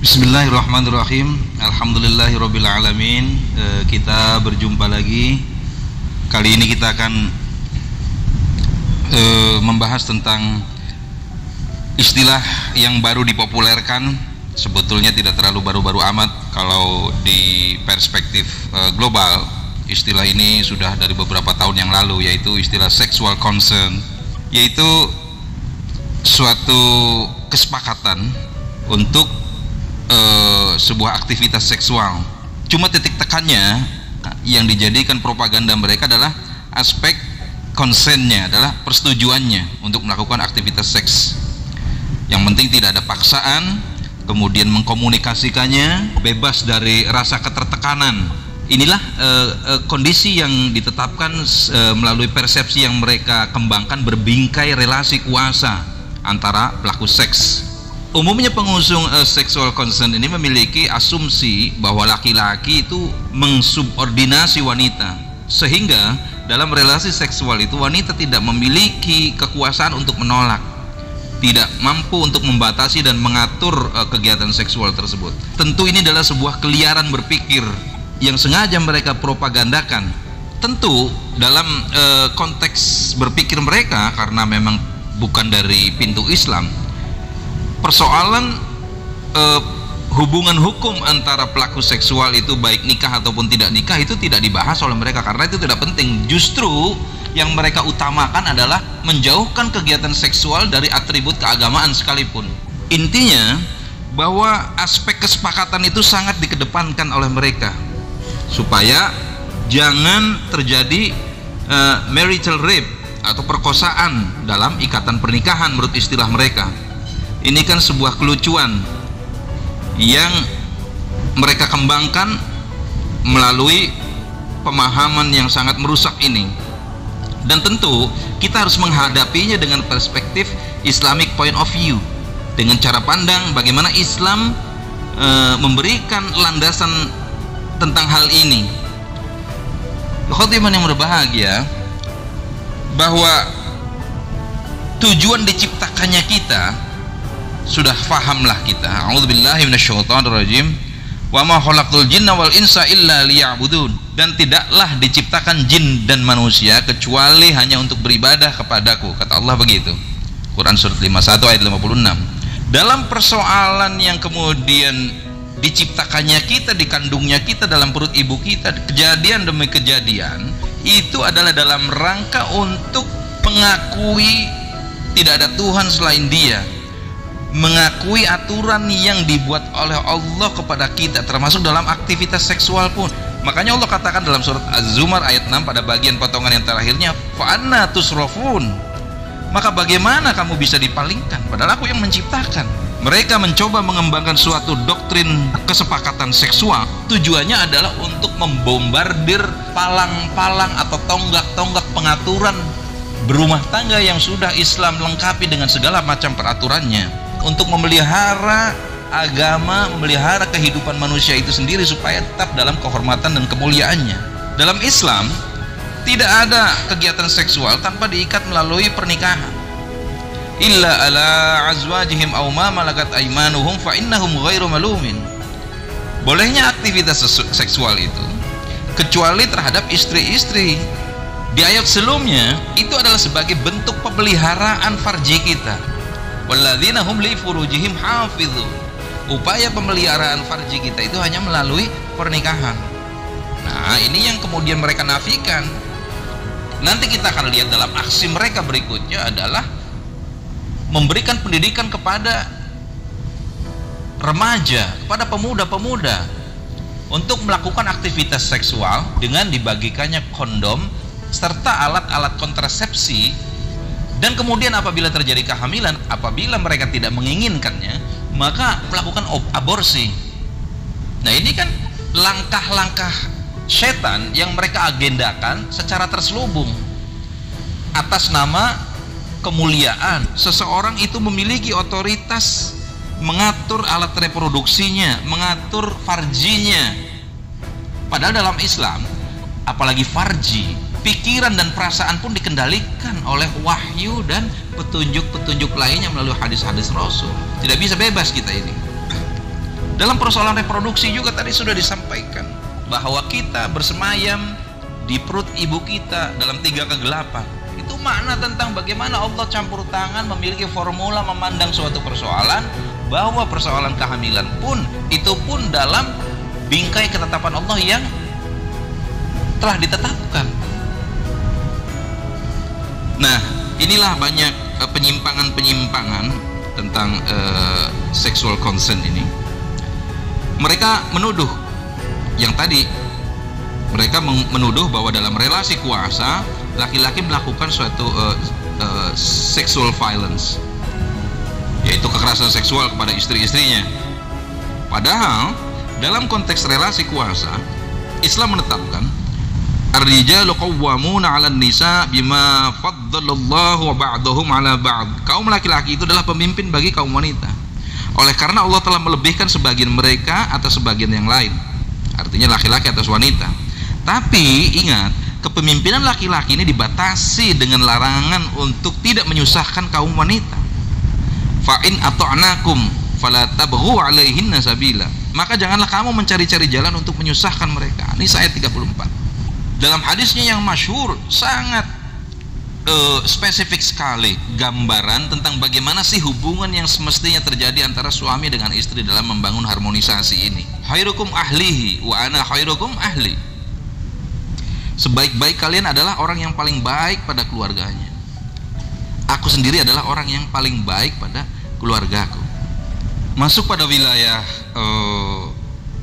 Bismillahirrahmanirrahim. Alhamdulillahirrabbilalamin. Kita berjumpa lagi. Kali ini kita akan membahas tentang istilah yang baru dipopulerkan. Sebetulnya tidak terlalu baru-baru amat. Kalau di perspektif global, istilah ini sudah dari beberapa tahun yang lalu, yaitu istilah sexual consent, yaitu suatu kesepakatan untuk sebuah aktivitas seksual. Cuma titik tekannya yang dijadikan propaganda mereka adalah aspek konsennya, adalah persetujuannya untuk melakukan aktivitas seks. Yang penting tidak ada paksaan, kemudian mengkomunikasikannya bebas dari rasa ketertekanan. Inilah kondisi yang ditetapkan melalui persepsi yang mereka kembangkan berbingkai relasi kuasa antara pelaku seks. Umumnya pengusung sexual consent ini memiliki asumsi bahwa laki-laki itu mensubordinasi wanita, sehingga dalam relasi seksual itu wanita tidak memiliki kekuasaan untuk menolak, tidak mampu untuk membatasi dan mengatur kegiatan seksual tersebut. Tentu ini adalah sebuah keliaran berpikir yang sengaja mereka propagandakan. Tentu dalam konteks berpikir mereka, karena memang bukan dari pintu Islam, persoalan hubungan hukum antara pelaku seksual itu baik nikah ataupun tidak nikah itu tidak dibahas oleh mereka, karena itu tidak penting. Justru yang mereka utamakan adalah menjauhkan kegiatan seksual dari atribut keagamaan sekalipun. Intinya bahwa aspek kesepakatan itu sangat dikedepankan oleh mereka supaya jangan terjadi marital rape atau perkosaan dalam ikatan pernikahan menurut istilah mereka. Ini kan sebuah kelucuan yang mereka kembangkan melalui pemahaman yang sangat merusak ini. Dan tentu kita harus menghadapinya dengan perspektif Islamic point of view, dengan cara pandang bagaimana Islam memberikan landasan tentang hal ini. Khotiman yang berbahagia, bahwa tujuan diciptakannya kita sudah fahamlah kita. A'udzubillahi minasyaitonirrajim. Wa ma khalaqtul jinna wal insa illa liya'budun. Dan tidaklah diciptakan jin dan manusia kecuali hanya untuk beribadah kepadaku, kata Allah begitu. Quran surat 51 ayat 56. Dalam persoalan yang kemudian diciptakannya kita, dikandungnya kita dalam perut ibu kita, kejadian demi kejadian itu adalah dalam rangka untuk mengakui tidak ada Tuhan selain Dia, mengakui aturan yang dibuat oleh Allah kepada kita, termasuk dalam aktivitas seksual pun. Makanya Allah katakan dalam surat Az-Zumar ayat 6 pada bagian potongan yang terakhirnya, fa'anna tusrafun, maka bagaimana kamu bisa dipalingkan padahal aku yang menciptakan. Mereka mencoba mengembangkan suatu doktrin kesepakatan seksual, tujuannya adalah untuk membombardir palang-palang atau tonggak-tonggak pengaturan berumah tangga yang sudah Islam lengkapi dengan segala macam peraturannya, untuk memelihara agama, memelihara kehidupan manusia itu sendiri supaya tetap dalam kehormatan dan kemuliaannya. Dalam Islam tidak ada kegiatan seksual tanpa diikat melalui pernikahan. Illa ala azwajihim aw ma malakat aymanuhum fa innahum ghairu malumin. Bolehnya aktivitas seksual itu kecuali terhadap istri-istri. Di ayat sebelumnya itu adalah sebagai bentuk pemeliharaan farji kita. Walladzina hum li furujihim hafizun. Upaya pemeliharaan farji kita itu hanya melalui pernikahan. Nah, ini yang kemudian mereka nafikan. Nanti kita akan lihat dalam aksi mereka berikutnya adalah memberikan pendidikan kepada remaja, kepada pemuda-pemuda untuk melakukan aktivitas seksual dengan dibagikannya kondom serta alat-alat kontrasepsi. Dan kemudian apabila terjadi kehamilan, apabila mereka tidak menginginkannya, maka melakukan aborsi. Nah, ini kan langkah-langkah setan yang mereka agendakan secara terselubung atas nama kemuliaan. Seseorang itu memiliki otoritas mengatur alat reproduksinya, mengatur farjinya. Padahal dalam Islam, apalagi farji, pikiran dan perasaan pun dikendalikan oleh wahyu dan petunjuk-petunjuk lainnya melalui hadis-hadis Rasul. Tidak bisa bebas kita ini. Dalam persoalan reproduksi juga tadi sudah disampaikan bahwa kita bersemayam di perut ibu kita dalam 3 kegelapan. Itu makna tentang bagaimana Allah campur tangan memiliki formula memandang suatu persoalan, bahwa persoalan kehamilan pun itu pun dalam bingkai ketetapan Allah yang telah ditetapkan. Nah, inilah banyak penyimpangan-penyimpangan tentang sexual consent ini. Mereka menuduh yang tadi, mereka menuduh bahwa dalam relasi kuasa laki-laki melakukan suatu sexual violence, yaitu kekerasan seksual kepada istri-istrinya. Padahal dalam konteks relasi kuasa, Islam menetapkan ar-rijalu qawwamuna 'alan nisa bima faddalallahu ba'dahum 'ala ba'd. Kaum laki-laki itu adalah pemimpin bagi kaum wanita, oleh karena Allah telah melebihkan sebagian mereka atas sebagian yang lain. Artinya laki-laki atas wanita. Tapi ingat, kepemimpinan laki-laki ini dibatasi dengan larangan untuk tidak menyusahkan kaum wanita. Fa in ata'nakum fala tabghu 'alaihinna sabila. Maka janganlah kamu mencari-cari jalan untuk menyusahkan mereka. Ini ayat 34. Dalam hadisnya yang masyhur, sangat spesifik sekali gambaran tentang bagaimana sih hubungan yang semestinya terjadi antara suami dengan istri dalam membangun harmonisasi ini. Khairukum ahlihi wa ana khairukum ahli. Sebaik-baik kalian adalah orang yang paling baik pada keluarganya. Aku sendiri adalah orang yang paling baik pada keluargaku. Masuk pada wilayah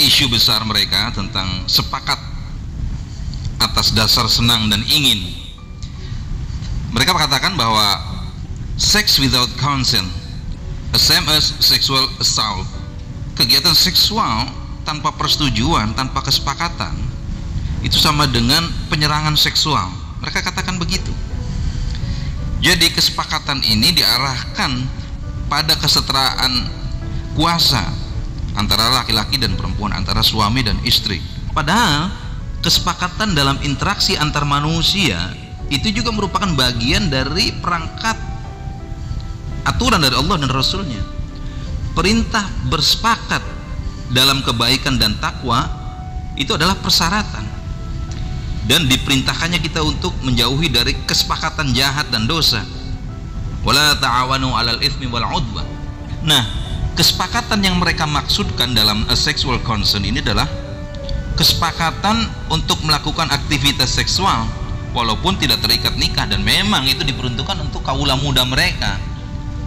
isu besar mereka tentang sepakat atas dasar senang dan ingin. Mereka mengatakan bahwa sex without consent, the same as sexual assault, kegiatan seksual tanpa persetujuan, tanpa kesepakatan, itu sama dengan penyerangan seksual. Mereka katakan begitu. Jadi kesepakatan ini diarahkan pada kesetaraan kuasa antara laki-laki dan perempuan, antara suami dan istri. Padahal kesepakatan dalam interaksi antar manusia itu juga merupakan bagian dari perangkat aturan dari Allah dan Rasulnya. Perintah bersepakat dalam kebaikan dan takwa itu adalah persyaratan, dan diperintahkannya kita untuk menjauhi dari kesepakatan jahat dan dosa. Wala ta'awanu 'alal itsmi wal 'udwan. Nah, kesepakatan yang mereka maksudkan dalam sexual consent ini adalah kesepakatan untuk melakukan aktivitas seksual walaupun tidak terikat nikah, dan memang itu diperuntukkan untuk kaula muda mereka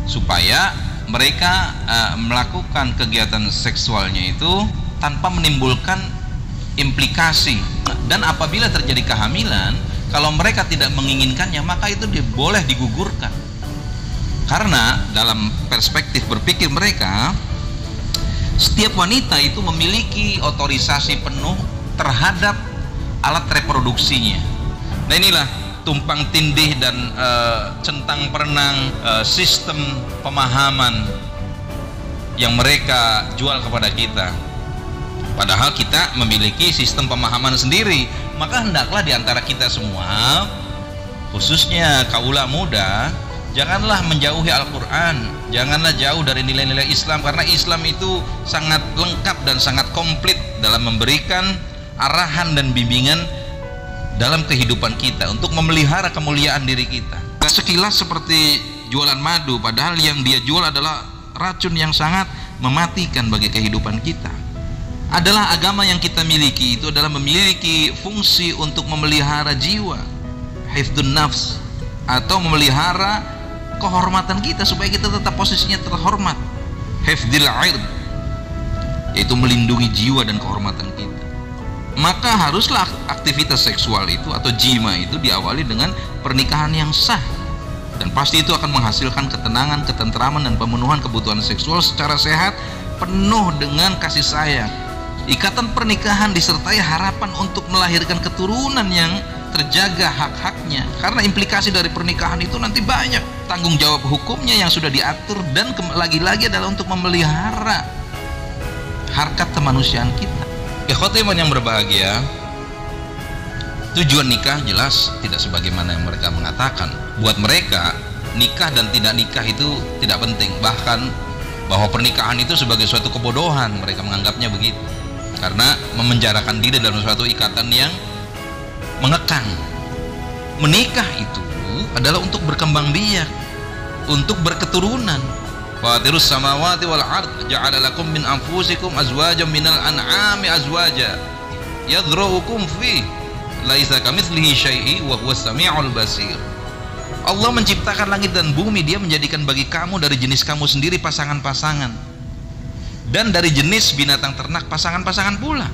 supaya mereka melakukan kegiatan seksualnya itu tanpa menimbulkan implikasi. Dan apabila terjadi kehamilan, kalau mereka tidak menginginkannya, maka itu boleh digugurkan. Karena dalam perspektif berpikir mereka, setiap wanita itu memiliki otorisasi penuh terhadap alat reproduksinya. Nah, inilah tumpang tindih dan centang perenang sistem pemahaman yang mereka jual kepada kita. Padahal kita memiliki sistem pemahaman sendiri. Maka hendaklah diantara kita semua, khususnya kaula muda, janganlah menjauhi Al-Quran, janganlah jauh dari nilai-nilai Islam, karena Islam itu sangat lengkap dan sangat komplit dalam memberikan arahan dan bimbingan dalam kehidupan kita untuk memelihara kemuliaan diri kita. Sekilas seperti jualan madu, padahal yang dia jual adalah racun yang sangat mematikan bagi kehidupan kita. Adalah agama yang kita miliki itu adalah memiliki fungsi untuk memelihara jiwa, hifdun nafs, atau memelihara kehormatan kita supaya kita tetap posisinya terhormat, hifdil air, yaitu melindungi jiwa dan kehormatan kita. Maka haruslah aktivitas seksual itu atau jima itu diawali dengan pernikahan yang sah, dan pasti itu akan menghasilkan ketenangan, ketentraman, dan pemenuhan kebutuhan seksual secara sehat, penuh dengan kasih sayang. Ikatan pernikahan disertai harapan untuk melahirkan keturunan yang terjaga hak-haknya, karena implikasi dari pernikahan itu nanti banyak tanggung jawab hukumnya yang sudah diatur, dan lagi-lagi adalah untuk memelihara harkat kemanusiaan kita. Ikhwati iman yang berbahagia, tujuan nikah jelas tidak sebagaimana yang mereka mengatakan. Buat mereka nikah dan tidak nikah itu tidak penting, bahkan bahwa pernikahan itu sebagai suatu kebodohan. Mereka menganggapnya begitu karena memenjarakan diri dalam suatu ikatan yang mengekang. Menikah itu adalah untuk berkembang biak, untuk berketurunan. Fatirus samawati wal ard ja'ala lakum min anfusikum azwajan minal an'ami azwaja yadhruukum fi laisa kamitslihi syai'i wa huwas samiul basir. Allah menciptakan langit dan bumi, Dia menjadikan bagi kamu dari jenis kamu sendiri pasangan-pasangan, dan dari jenis binatang ternak pasangan-pasangan pula.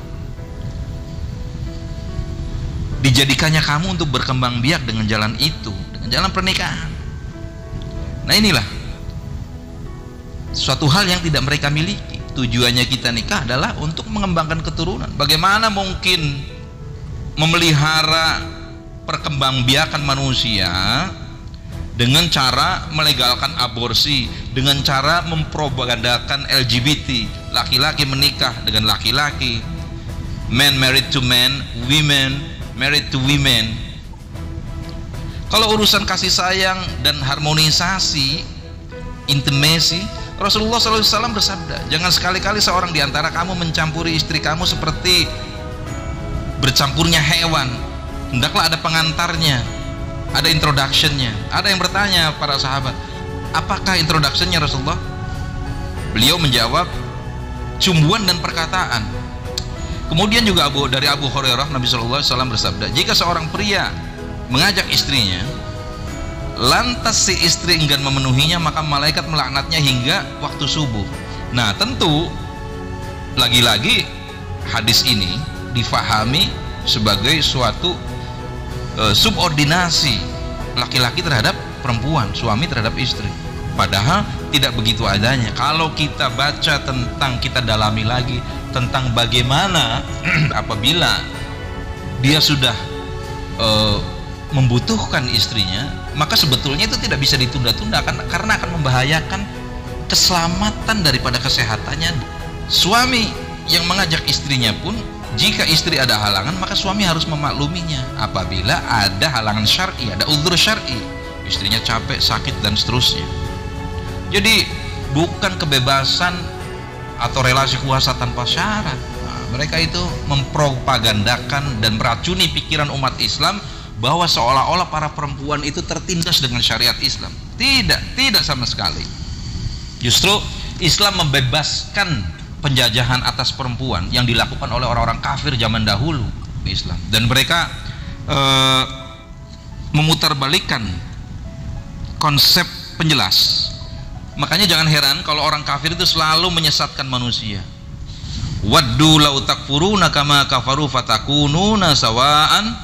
Dijadikannya kamu untuk berkembang biak dengan jalan itu, dengan jalan pernikahan. Nah, inilah suatu hal yang tidak mereka miliki. Tujuannya kita nikah adalah untuk mengembangkan keturunan. Bagaimana mungkin memelihara perkembangbiakan manusia dengan cara melegalkan aborsi, dengan cara mempropagandakan LGBT, laki-laki menikah dengan laki-laki, men married to men, women married to women. Kalau urusan kasih sayang dan harmonisasi, intimacy, Rasulullah SAW bersabda, jangan sekali-kali seorang di antara kamu mencampuri istri kamu seperti bercampurnya hewan. Hendaklah ada pengantarnya, ada introductionnya. Ada yang bertanya para sahabat, apakah introductionnya Rasulullah? Beliau menjawab, cumbuan dan perkataan. Kemudian juga dari Abu Hurairah, Nabi SAW bersabda, jika seorang pria mengajak istrinya, lantas si istri enggan memenuhinya, maka malaikat melaknatnya hingga waktu subuh. Nah, tentu lagi-lagi hadis ini difahami sebagai suatu subordinasi laki-laki terhadap perempuan, suami terhadap istri. Padahal tidak begitu adanya. Kalau kita baca tentang, kita dalami lagi tentang bagaimana apabila dia sudah membutuhkan istrinya, maka sebetulnya itu tidak bisa ditunda-tunda karena akan membahayakan keselamatan daripada kesehatannya. Suami yang mengajak istrinya pun, jika istri ada halangan, maka suami harus memakluminya. Apabila ada halangan syar'i, ada uzur syar'i, istrinya capek, sakit, dan seterusnya. Jadi bukan kebebasan atau relasi kuasa tanpa syarat. Nah, mereka itu mempropagandakan dan meracuni pikiran umat Islam bahwa seolah-olah para perempuan itu tertindas dengan syariat Islam. Tidak sama sekali. Justru Islam membebaskan penjajahan atas perempuan yang dilakukan oleh orang-orang kafir zaman dahulu Islam, dan mereka memutarbalikkan konsep penjelas. Makanya jangan heran kalau orang kafir itu selalu menyesatkan manusia. Waddu law takfuruna kama kafaru fatakununa sawaan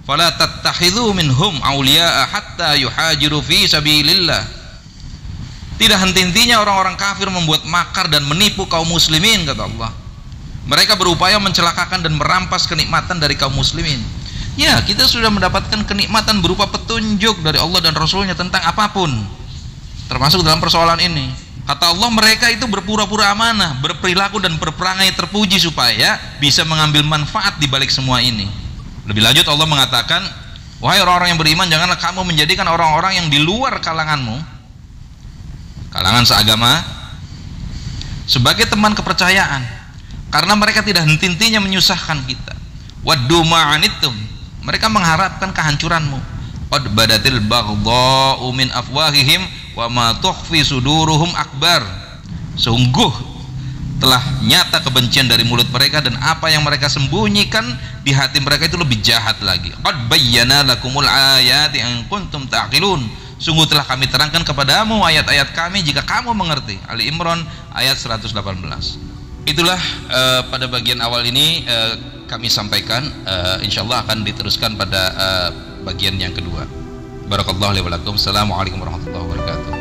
fala tattakhidhu minhum awliya'a hatta yuhajiru fi sabilillah. Tidak henti-hentinya orang-orang kafir membuat makar dan menipu kaum muslimin, kata Allah. Mereka berupaya mencelakakan dan merampas kenikmatan dari kaum muslimin. Ya, kita sudah mendapatkan kenikmatan berupa petunjuk dari Allah dan Rasulnya tentang apapun, termasuk dalam persoalan ini. Kata Allah, mereka itu berpura-pura amanah, berperilaku dan berperangai terpuji supaya bisa mengambil manfaat di balik semua ini. Lebih lanjut Allah mengatakan, wahai orang-orang yang beriman, janganlah kamu menjadikan orang-orang yang di luar kalanganmu, kalangan seagama, sebagai teman kepercayaan, karena mereka tidak henti-hentinya menyusahkan kita. Waddu ma'anittum, mereka mengharapkan kehancuranmu. Qad badatil baghdha'u min afwahihim wa ma tukhfi suduruhum akbar. Sungguh telah nyata kebencian dari mulut mereka, dan apa yang mereka sembunyikan di hati mereka itu lebih jahat lagi. Qad bayyana lakumul ayati in kuntum ta'qilun. Sungguh telah kami terangkan kepadamu ayat-ayat kami jika kamu mengerti. Ali Imran ayat 118. Itulah pada bagian awal ini kami sampaikan. Insyaallah akan diteruskan pada bagian yang kedua. Barakallahu li wa lakum. Assalamualaikum warahmatullahi wabarakatuh.